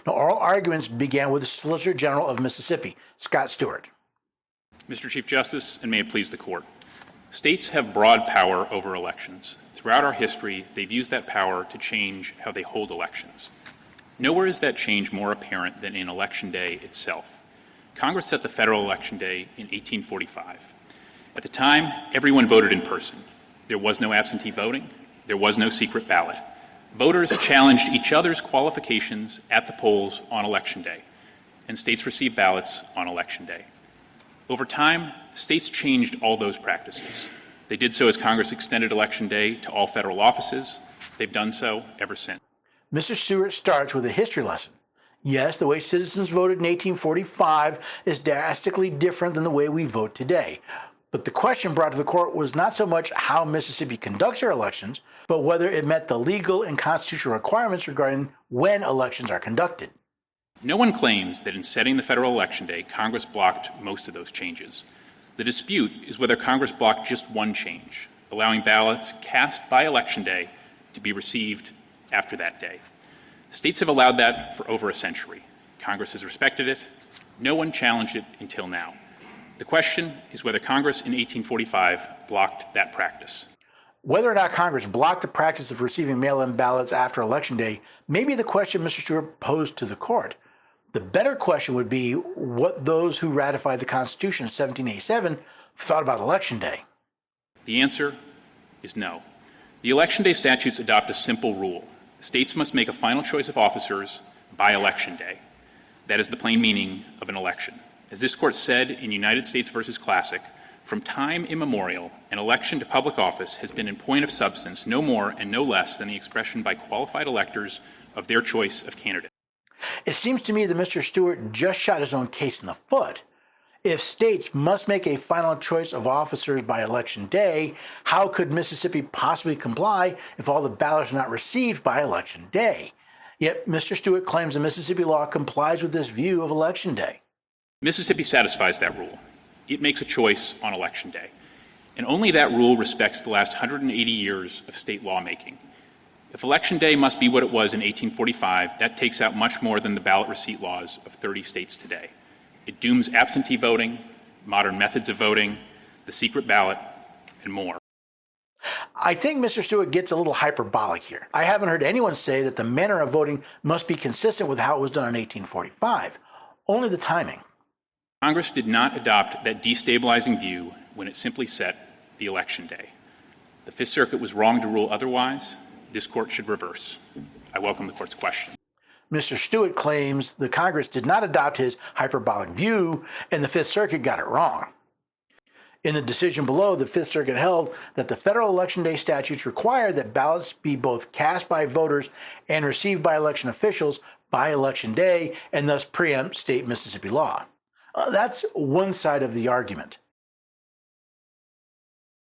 Now, oral arguments began with the Solicitor General of Mississippi, Scott Stewart. Mr. Chief Justice, and may it please the Court, states have broad power over elections. Throughout our history, they've used that power to change how they hold elections. Nowhere is that change more apparent than in Election Day itself. Congress set the federal election day in 1845. At the time, everyone voted in person. There was no absentee voting. There was no secret ballot. Voters challenged each other's qualifications at the polls on Election Day, and states received ballots on Election Day. Over time, states changed all those practices. They did so as Congress extended Election Day to all federal offices. They've done so ever since. Mr. Stewart starts with a history lesson. Yes, the way citizens voted in 1845 is drastically different than the way we vote today. But the question brought to the court was not so much how Mississippi conducts their elections, but whether it met the legal and constitutional requirements regarding when elections are conducted. No one claims that in setting the federal election day, Congress blocked most of those changes. The dispute is whether Congress blocked just one change, allowing ballots cast by Election Day to be received after that day. States have allowed that for over a century. Congress has respected it. No one challenged it until now. The question is whether Congress in 1845 blocked that practice. Whether or not Congress blocked the practice of receiving mail-in ballots after Election Day may be the question Mr. Stewart posed to the court. The better question would be what those who ratified the Constitution in 1787 thought about Election Day. The answer is no. The Election Day statutes adopt a simple rule. States must make a final choice of officers by Election Day. That is the plain meaning of an election. As this court said in United States v. Classic, from time immemorial, an election to public office has been in point of substance no more and no less than the expression by qualified electors of their choice of candidate. It seems to me that Mr. Stewart just shot his own case in the foot. If states must make a final choice of officers by Election Day, how could Mississippi possibly comply if all the ballots are not received by Election Day? Yet Mr. Stewart claims the Mississippi law complies with this view of Election Day. Mississippi satisfies that rule. It makes a choice on Election Day. And only that rule respects the last 180 years of state lawmaking. If Election Day must be what it was in 1845, that takes out much more than the ballot receipt laws of 30 states today. It dooms absentee voting, modern methods of voting, the secret ballot, and more. I think Mr. Stewart gets a little hyperbolic here. I haven't heard anyone say that the manner of voting must be consistent with how it was done in 1845. Only the timing. Congress did not adopt that destabilizing view when it simply set the election day. The Fifth Circuit was wrong to rule otherwise. This court should reverse. I welcome the court's question. Mr. Stewart claims the Congress did not adopt his hyperbolic view and the Fifth Circuit got it wrong. In the decision below, the Fifth Circuit held that the federal election day statutes require that ballots be both cast by voters and received by election officials by Election Day and thus preempt state Mississippi law. That's one side of the argument.